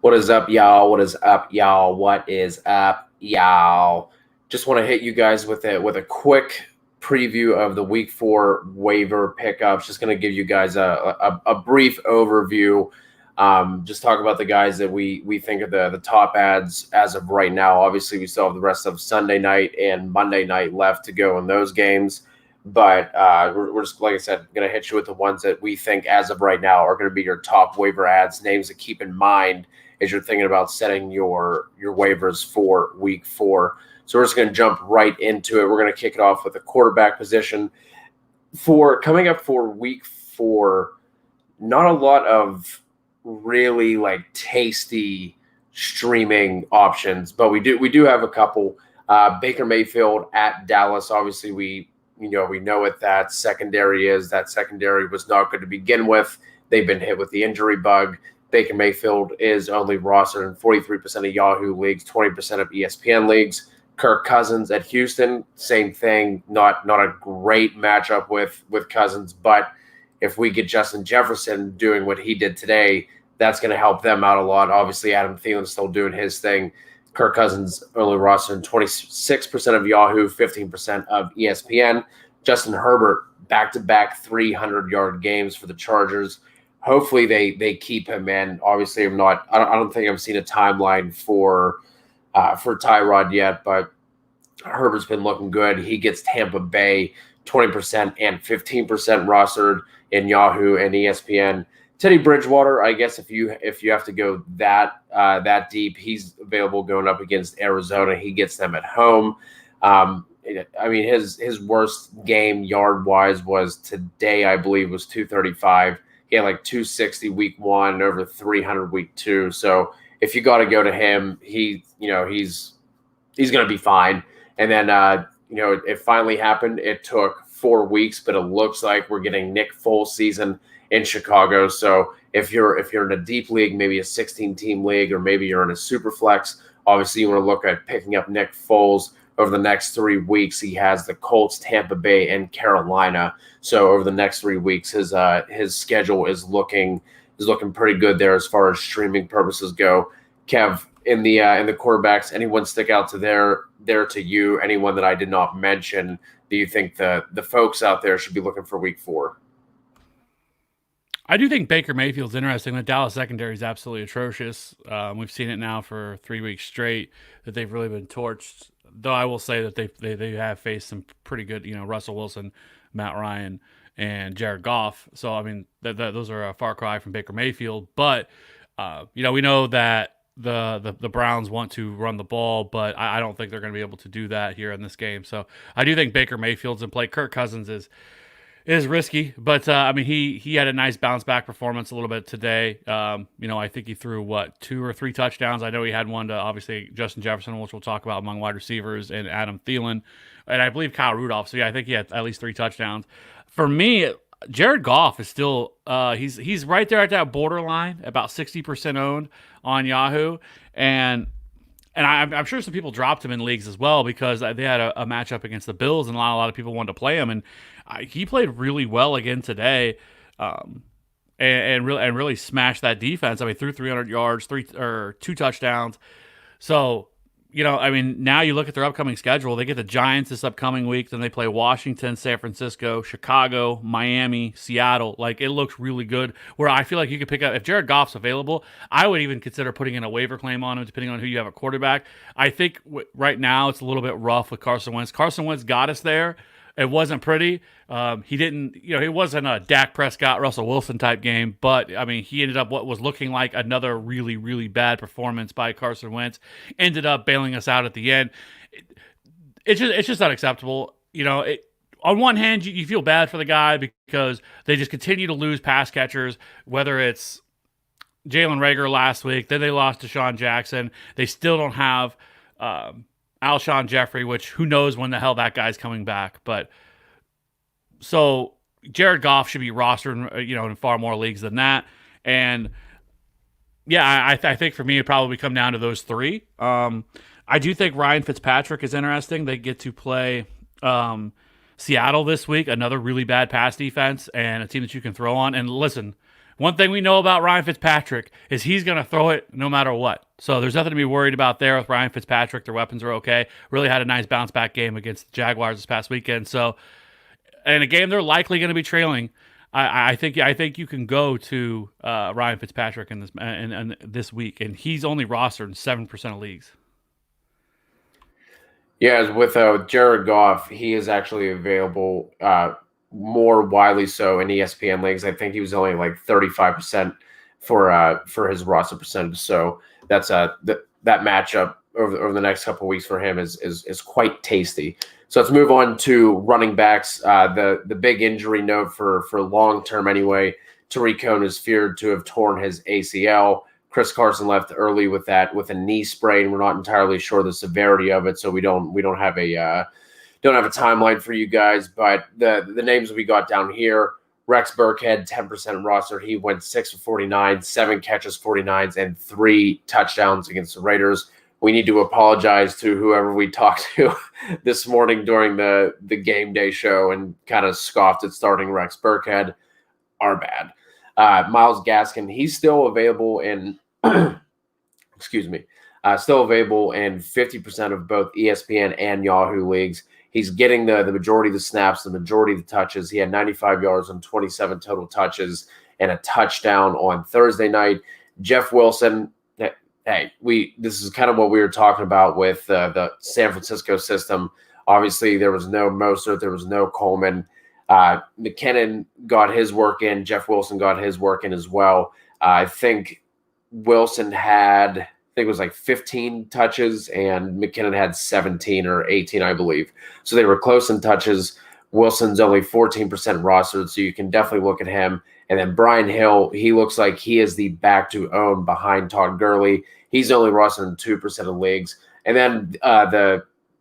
What is up, y'all? What is up, y'all? What is up, y'all? Just want to hit you guys with a quick preview of the Week 4 waiver pickups. Just going to give you guys a brief overview. Just talk about the guys that we think are the top ads as of right now. Obviously, we still have the rest of Sunday night and Monday night left to go in those games. But we're just, like I said, going to hit you with the ones that we think as of right now are going to be your top waiver ads, names to keep in mind as you're thinking about setting your waivers for Week 4. So we're just going to jump right into it. We're going to kick it off with the quarterback position. For coming up for Week 4, not a lot of really tasty streaming options, but we do have a couple. Baker Mayfield at Dallas. Obviously, we know what that secondary is. That secondary was not good to begin with. They've been hit with the injury bug. Baker Mayfield is only rostered in 43% of Yahoo leagues, 20% of ESPN leagues. Kirk Cousins at Houston, same thing. Not a great matchup with Cousins, but if we get Justin Jefferson doing what he did today, that's going to help them out a lot. Obviously, Adam Thielen's still doing his thing. Kirk Cousins only rostered in 26% of Yahoo, 15% of ESPN. Justin Herbert, back-to-back 300-yard games for the Chargers. Hopefully they keep him in. Obviously, I don't think I've seen a timeline for Tyrod yet, but Herbert's been looking good. He gets Tampa Bay 20% and 15% rostered in Yahoo and ESPN. Teddy Bridgewater, I guess if you have to go that deep, he's available going up against Arizona. He gets them at home. His worst game yard wise was today. I believe was 235. He had 260 week 1 and over 300 week 2. So if you got to go to him, he's going to be fine. And then it finally happened. It took 4 weeks, but it looks like we're getting Nick Foles season in Chicago. So if you're in a deep league, maybe a 16-team league, or maybe you're in a super flex, obviously you want to look at picking up Nick Foles over the next 3 weeks. He has the Colts, Tampa Bay, and Carolina. So over the next 3 weeks, his schedule is looking pretty good there as far as streaming purposes go. Kev, in the quarterbacks, anyone stick out to there to you? Anyone that I did not mention? Do you think the folks out there should be looking for Week 4? I do think Baker Mayfield's interesting. The Dallas secondary is absolutely atrocious. We've seen it now for 3 weeks straight that they've really been torched. Though I will say that they have faced some pretty good, Russell Wilson, Matt Ryan, and Jared Goff. So I mean, those are a far cry from Baker Mayfield. But we know that the Browns want to run the ball, but I don't think they're going to be able to do that here in this game. So I do think Baker Mayfield's in play. Kirk Cousins is risky, but he had a nice bounce back performance a little bit today. I think he threw 2 or 3 touchdowns. I know he had one to obviously Justin Jefferson, which we'll talk about among wide receivers, and Adam Thielen, and I believe Kyle Rudolph. So yeah, I think he had at least 3 touchdowns. For me, Jared Goff is still he's right there at that borderline, about 60% owned on Yahoo, and I'm sure some people dropped him in leagues as well because they had a matchup against the Bills, and a lot of people wanted to play him, and he played really well again today, and really smashed that defense. I mean, threw 300 yards, 2 touchdowns. So now you look at their upcoming schedule. They get the Giants this upcoming week. Then they play Washington, San Francisco, Chicago, Miami, Seattle. It looks really good. Where I feel like you could pick up, if Jared Goff's available, I would even consider putting in a waiver claim on him, depending on who you have at quarterback. I think right now it's a little bit rough with Carson Wentz. Carson Wentz got us there. It wasn't pretty. He didn't, it wasn't a Dak Prescott, Russell Wilson type game, but he ended up what was looking like another really, really bad performance by Carson Wentz. Ended up bailing us out at the end. It's just unacceptable. On one hand, you feel bad for the guy because they just continue to lose pass catchers, whether it's Jalen Reagor last week, then they lost to Deshaun Jackson. They still don't have Alshon Jeffrey, which who knows when the hell that guy's coming back. But so Jared Goff should be rostered, in far more leagues than that. And yeah, I think for me, it probably come down to those 3. I do think Ryan Fitzpatrick is interesting. They get to play Seattle this week, another really bad pass defense and a team that you can throw on. And listen, One thing we know about Ryan Fitzpatrick is he's going to throw it no matter what. So there's nothing to be worried about there with Ryan Fitzpatrick. Their weapons are okay. Really had a nice bounce back game against the Jaguars this past weekend. So, in a game they're likely going to be trailing, I think you can go to Ryan Fitzpatrick in this week, and he's only rostered in 7% of leagues. Yeah, with Jared Goff, he is actually available more widely so in ESPN leagues. I think he was only like 35% for his roster percentage. So that's that matchup over the next couple of weeks for him is quite tasty. So let's move on to running backs. The big injury note for long term anyway. Tariq Cohen is feared to have torn his ACL. Chris Carson left early with a knee sprain. We're not entirely sure the severity of it, so we don't have a timeline for you guys. But the names we got down here: Rex Burkhead, 10% roster. He went 6 for 49, 7 catches, 49s, and 3 touchdowns against the Raiders. We need to apologize to whoever we talked to this morning during the game day show and kind of scoffed at starting Rex Burkhead. Our bad. Myles Gaskin, he's still available in still available in 50% of both ESPN and Yahoo leagues. He's getting the majority of the snaps, the majority of the touches. He had 95 yards on 27 total touches and a touchdown on Thursday night. Jeff Wilson, this is kind of what we were talking about with the San Francisco system. Obviously, there was no Mostert, there was no Coleman. McKinnon got his work in. Jeff Wilson got his work in as well. I think Wilson had, it was like 15 touches, and McKinnon had 17 or 18, I believe. So they were close in touches. Wilson's only 14% rostered, so you can definitely look at him. And then Brian Hill, he looks like he is the back to own behind Todd Gurley. He's only rostered in 2% of leagues. And then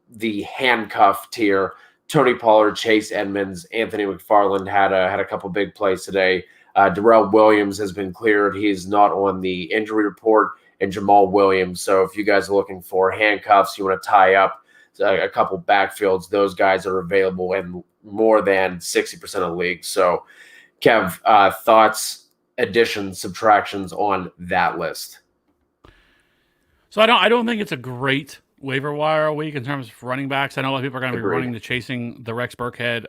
the handcuff tier, Tony Pollard, Chase Edmonds, Anthony McFarland had a couple big plays today. Darrell Williams has been cleared. He's not on the injury report, and Jamal Williams. So if you guys are looking for handcuffs, you want to tie up a couple backfields, those guys are available in more than 60% of leagues. So, Kev, thoughts, additions, subtractions on that list? So I don't think it's a great waiver wire week in terms of running backs. I know a lot of people are going to be running to chasing the Rex Burkhead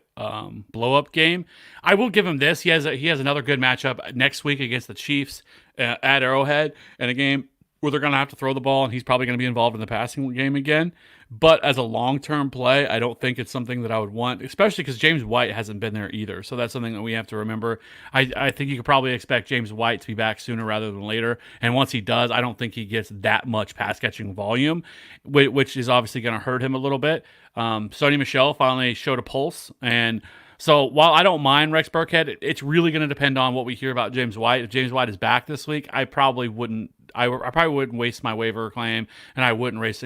blow up game. I will give him this. He has another good matchup next week against the Chiefs at Arrowhead in a game where they're going to have to throw the ball, and he's probably going to be involved in the passing game again. But as a long-term play, I don't think it's something that I would want, especially because James White hasn't been there either. So that's something that we have to remember. I think you could probably expect James White to be back sooner rather than later. And once he does, I don't think he gets that much pass-catching volume, which is obviously going to hurt him a little bit. Sony Michel finally showed a pulse, and so while I don't mind Rex Burkhead, it's really going to depend on what we hear about James White. If James White is back this week, I probably wouldn't waste my waiver claim, and I wouldn't waste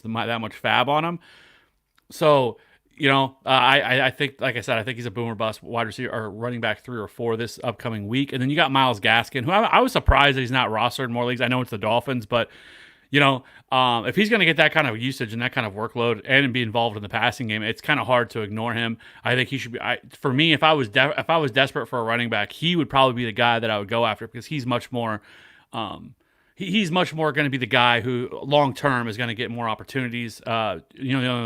that much fab on him. So, I think, like I said, I think he's a boomer bust wide receiver or running back 3 or 4 this upcoming week. And then you got Myles Gaskin, who I was surprised that he's not rostered in more leagues. I know it's the Dolphins, but if he's going to get that kind of usage and that kind of workload and be involved in the passing game, it's kind of hard to ignore him. I think he should be. For me, if I was desperate for a running back, he would probably be the guy that I would go after because he's much more. He's much more going to be the guy who long term is going to get more opportunities. The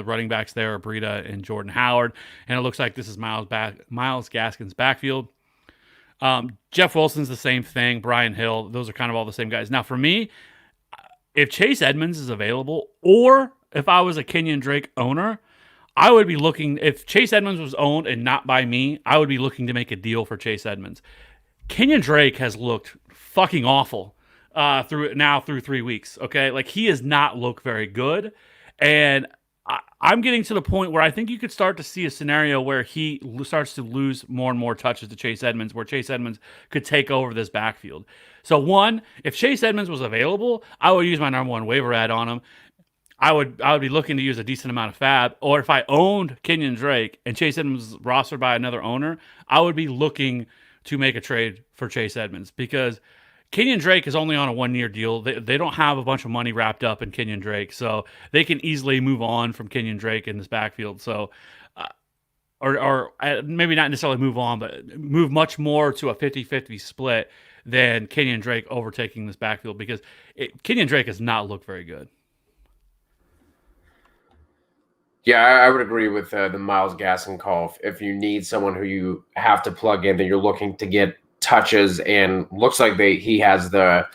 running backs there are Breida and Jordan Howard, and it looks like this is Myles Gaskin's backfield. Jeff Wilson's the same thing. Brian Hill, those are kind of all the same guys. Now, for me, if Chase Edmonds is available, or if I was a Kenyon Drake owner, I would be looking. If Chase Edmonds was owned and not by me, I would be looking to make a deal for Chase Edmonds. Kenyon Drake has looked fucking awful through 3 weeks. Okay, like he has not looked very good, and I'm getting to the point where I think you could start to see a scenario where he starts to lose more and more touches to Chase Edmonds, where Chase Edmonds could take over this backfield. So one, if Chase Edmonds was available, I would use my number 1 waiver ad on him. I would be looking to use a decent amount of fab. Or if I owned Kenyon Drake and Chase Edmonds was rostered by another owner, I would be looking to make a trade for Chase Edmonds because Kenyon Drake is only on a 1-year deal. They don't have a bunch of money wrapped up in Kenyon Drake, so they can easily move on from Kenyon Drake in this backfield. So or maybe not necessarily move on, but move much more to a 50-50 split than Kenyon Drake overtaking this backfield, because Kenyon Drake has not looked very good. Yeah, I would agree with the Myles Gaskin call. If you need someone who you have to plug in, that you're looking to get touches, and looks like he has that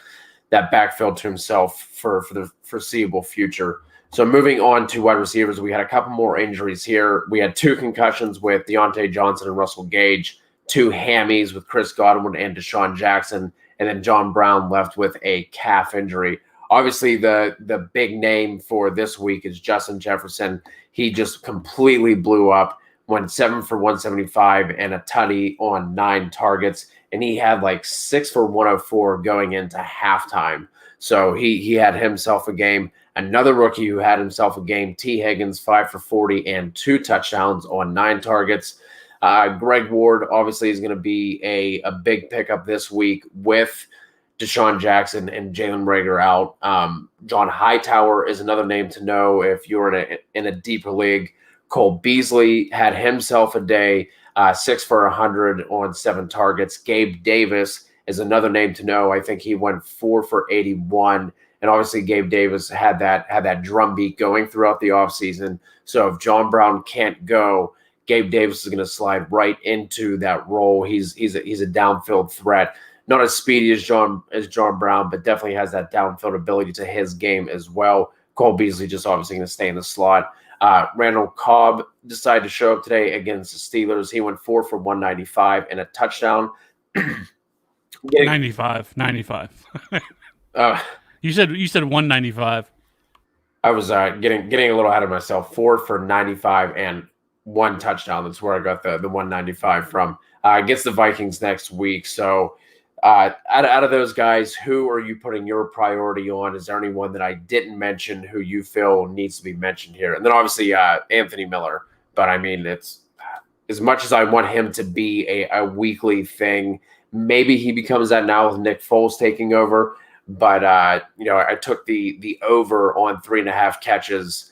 backfield to himself for the foreseeable future. So moving on to wide receivers, we had a couple more injuries here. We had 2 concussions with Deontay Johnson and Russell Gage, 2 hammies with Chris Godwin and Deshaun Jackson, and then John Brown left with a calf injury. Obviously, the big name for this week is Justin Jefferson. He just completely blew up, went 7 for 175 and a tutty on 9 targets, and he had like 6 for 104 going into halftime. So he had himself a game. Another rookie who had himself a game, T. Higgins, 5 for 40 and 2 touchdowns on 9 targets. Greg Ward obviously is going to be a big pickup this week with Deshaun Jackson and Jalen Reagor out. John Hightower is another name to know if you're in a deeper league. Cole Beasley had himself a day, 6 for 100 on 7 targets. Gabe Davis is another name to know. I think he went 4 for 81. And obviously Gabe Davis had that drumbeat going throughout the offseason. So if John Brown can't go, Gabe Davis is going to slide right into that role. He's a downfield threat. Not as speedy as John Brown, but definitely has that downfield ability to his game as well. Cole Beasley just obviously going to stay in the slot. Randall Cobb decided to show up today against the Steelers. He went 4 for 195 and a touchdown. 95. You said 195. I was getting a little ahead of myself. 4 for 95 and 1 touchdown. That's where I got the 195 from. Against the Vikings next week. So out of those guys, who are you putting your priority on? Is there anyone that I didn't mention who you feel needs to be mentioned here? And then obviously Anthony Miller. But I mean, it's as much as I want him to be a weekly thing, maybe he becomes that now with Nick Foles taking over. But I took the over on 3.5 catches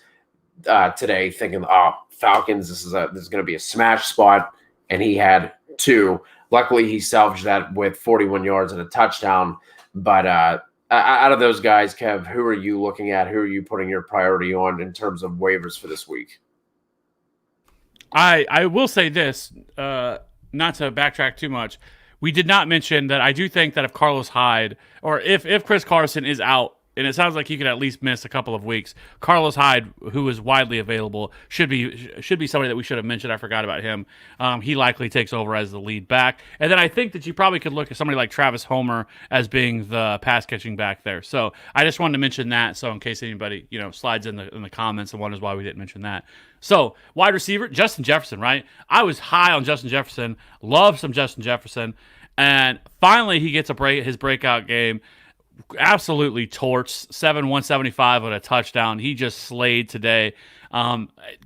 today, thinking, Falcons, this is going to be a smash spot, and he had 2. Luckily, he salvaged that with 41 yards and a touchdown. But out of those guys, Kev, who are you looking at? Who are you putting your priority on in terms of waivers for this week? I will say this, not to backtrack too much. We did not mention that I do think that if Carlos Hyde, or if Chris Carson is out, and it sounds like he could at least miss a couple of weeks, Carlos Hyde, who is widely available, should be somebody that we should have mentioned. I forgot about him. He likely takes over as the lead back. And then I think that you probably could look at somebody like Travis Homer as being the pass-catching back there. So I just wanted to mention that, so in case anybody slides in the comments and wonders why we didn't mention that. So wide receiver, Justin Jefferson, right? I was high on Justin Jefferson, love some Justin Jefferson, and finally he gets his breakout game. Absolutely torched, 175 with a touchdown. He just slayed today.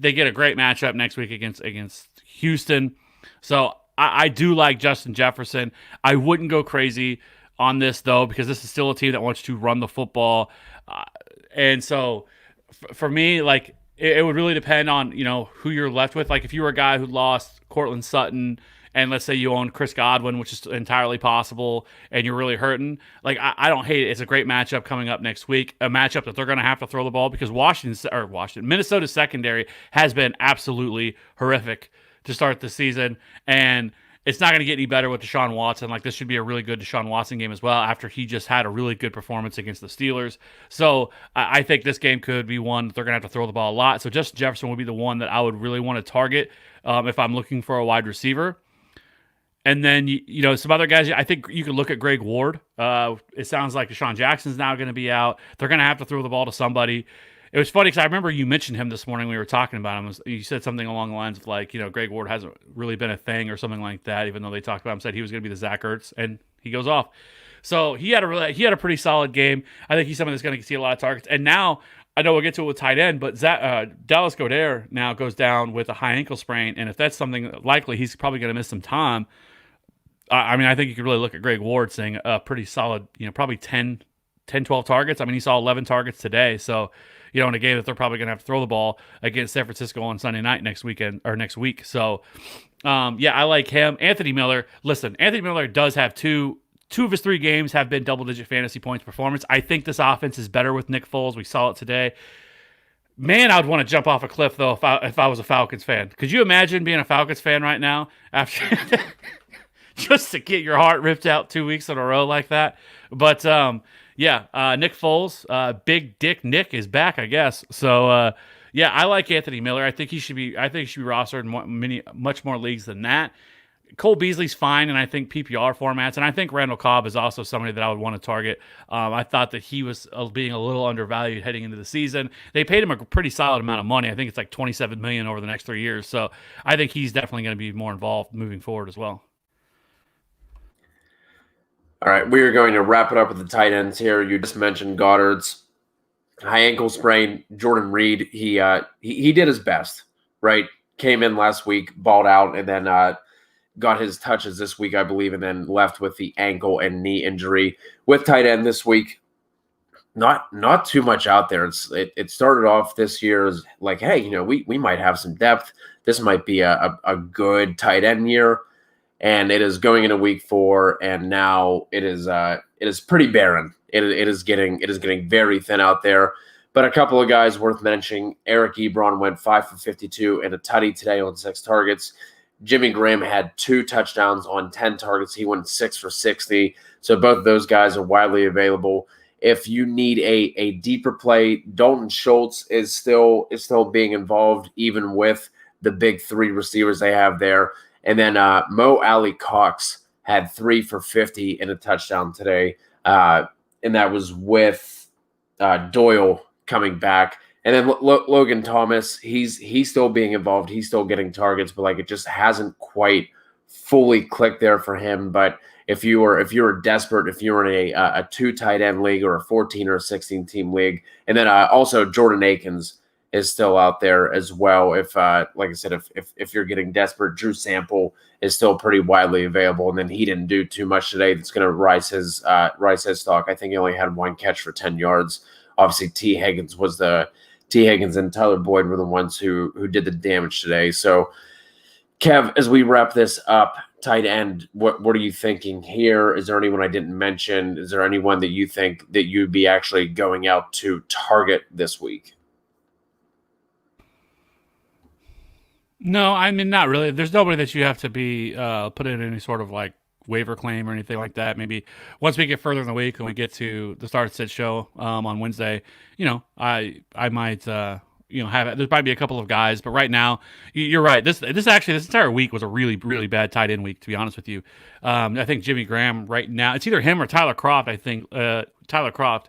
They get a great matchup next week against Houston. So I do like Justin Jefferson. I wouldn't go crazy on this, though, because this is still a team that wants to run the football. And so for me, like, it would really depend on, who you're left with. Like, if you were a guy who lost Cortland Sutton, and let's say you own Chris Godwin, which is entirely possible, and you're really hurting, like, I don't hate it. It's a great matchup coming up next week, a matchup that they're going to have to throw the ball because Minnesota's secondary has been absolutely horrific to start the season, and it's not going to get any better with Deshaun Watson. Like, this should be a really good Deshaun Watson game as well after he just had a really good performance against the Steelers. So I think this game could be one that they're going to have to throw the ball a lot. So Justin Jefferson would be the one that I would really want to target if I'm looking for a wide receiver. And then, some other guys, I think you could look at Greg Ward. It sounds like Deshaun Jackson's now going to be out. They're going to have to throw the ball to somebody. It was funny because I remember you mentioned him this morning when we were talking about him. You said something along the lines of like, Greg Ward hasn't really been a thing or something like that, even though they talked about him, said he was going to be the Zach Ertz, and he goes off. So he had a pretty solid game. I think he's someone that's going to see a lot of targets. And now, I know we'll get to it with tight end, but Dallas Goedert now goes down with a high ankle sprain, and if that's something likely, he's probably going to miss some time. I think you could really look at Greg Ward saying a pretty solid, probably 10 10, 12 targets. I mean, he saw 11 targets today. So, in a game that they're probably going to have to throw the ball against San Francisco on Sunday night next week. So, I like him. Anthony Miller. Listen, Anthony Miller does have two of his 3 games have been double-digit fantasy points performance. I think this offense is better with Nick Foles. We saw it today. Man, I'd want to jump off a cliff, though, if I was a Falcons fan. Could you imagine being a Falcons fan right now after just to get your heart ripped out 2 weeks in a row like that? But, Nick Foles, Big Dick Nick is back, I guess. So, I like Anthony Miller. I think he should be rostered in much more leagues than that. Cole Beasley's fine, and I think PPR formats, and I think Randall Cobb is also somebody that I would want to target. I thought that he was being a little undervalued heading into the season. They paid him a pretty solid amount of money. I think it's like $27 million over the next 3 years. So I think he's definitely going to be more involved moving forward as well. All right, we are going to wrap it up with the tight ends here. You just mentioned Goddard's high ankle sprain. Jordan Reed, he did his best, right? Came in last week, balled out, and then got his touches this week, I believe, and then left with the ankle and knee injury. With tight end this week, not too much out there. It started off this year as like, hey, we might have some depth. This might be a good tight end year, and it is going into week 4, and now it is pretty barren. It is getting very thin out there. But a couple of guys worth mentioning: Eric Ebron went 5 for 52 and a tutty today on 6 targets. Jimmy Graham had 2 touchdowns on 10 targets. He went 6 for 60. So both of those guys are widely available. If you need a deeper play, Dalton Schultz is still being involved, even with the big 3 receivers they have there. And then Mo Alley Cox had 3 for 50 and a touchdown today. And that was with Doyle coming back. And then Logan Thomas, he's still being involved. He's still getting targets, but it just hasn't quite fully clicked there for him. But if you were desperate, if you were in a 2 tight end league or a 14 or a 16 team league, and then also Jordan Aikens is still out there as well. If like I said, if you're getting desperate, Drew Sample is still pretty widely available, and then he didn't do too much today. That's going to rise his stock. I think he only had 1 catch for 10 yards. Obviously, T. Higgins and Tyler Boyd were the ones who did the damage today. So, Kev, as we wrap this up, tight end, what are you thinking here? Is there anyone I didn't mention? Is there anyone that you think that you'd be actually going out to target this week? No, I mean, not really. There's nobody that you have to be put in any sort of waiver claim or anything like that. Maybe once we get further in the week and we get to the Start Sit show on Wednesday, I might have it. There might be a couple of guys, but right now you're right. This entire week was a really, really bad tight end week, to be honest with you. I think Jimmy Graham right now, it's either him or Tyler Kroft. I think Tyler Kroft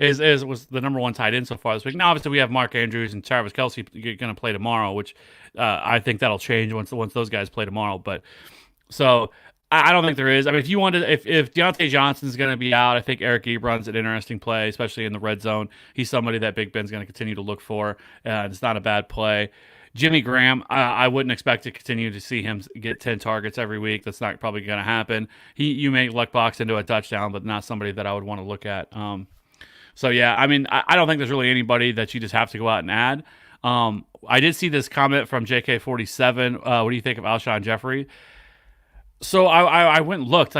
was the number 1 tight end so far this week. Now, obviously, we have Mark Andrews and Travis Kelce going to play tomorrow, which I think that'll change once those guys play tomorrow. But so I don't think there is. I mean, if Deontay Johnson's going to be out, I think Eric Ebron's an interesting play, especially in the red zone. He's somebody that Big Ben's going to continue to look for. It's not a bad play. Jimmy Graham, I wouldn't expect to continue to see him get 10 targets every week. That's not probably going to happen. You may luck box into a touchdown, but not somebody that I would want to look at. So, yeah, I mean, I don't think there's really anybody that you just have to go out and add. I did see this comment from JK47. What do you think of Alshon Jeffrey? So I went and looked.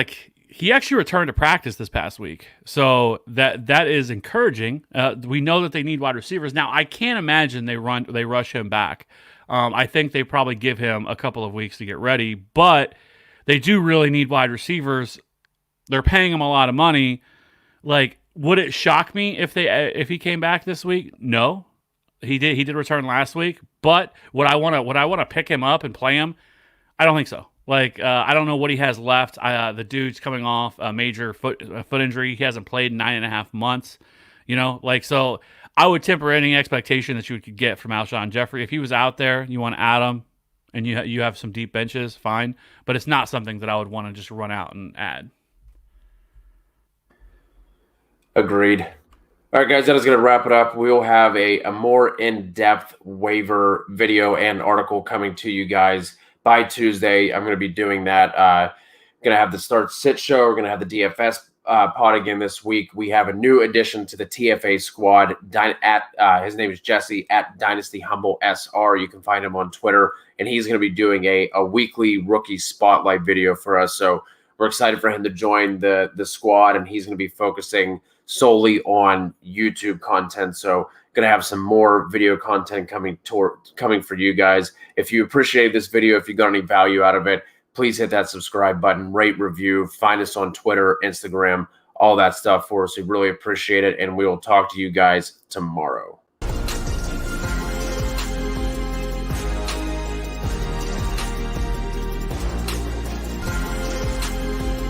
He actually returned to practice this past week. So that is encouraging. We know that they need wide receivers. Now, I can't imagine they rush him back. I think they probably give him a couple of weeks to get ready. But they do really need wide receivers. They're paying him a lot of money. Would it shock me if he came back this week? No. He did return last week, but would I want to pick him up and play him? I don't think so. I don't know what he has left. The dude's coming off a major foot injury. He hasn't played in 9.5 months. So I would temper any expectation that you could get from Alshon Jeffrey. If he was out there, you want to add him, and you have some deep benches, fine. But it's not something that I would want to just run out and add. Agreed. All right, guys, that is going to wrap it up. We will have a more in-depth waiver video and article coming to you guys by Tuesday. I'm going to be doing that. Going to have the Start Sit show. We're going to have the DFS pod again this week. We have a new addition to the TFA squad. His name is Jesse at Dynasty Humble SR. You can find him on Twitter, and he's going to be doing a weekly rookie spotlight video for us. So we're excited for him to join the squad, and he's going to be focusing solely on YouTube content. So going to have some more video content coming for you guys. If you appreciate this video, if you got any value out of it, please hit that subscribe button, rate, review, find us on Twitter, Instagram, all that stuff for us. We really appreciate it, and we will talk to you guys tomorrow.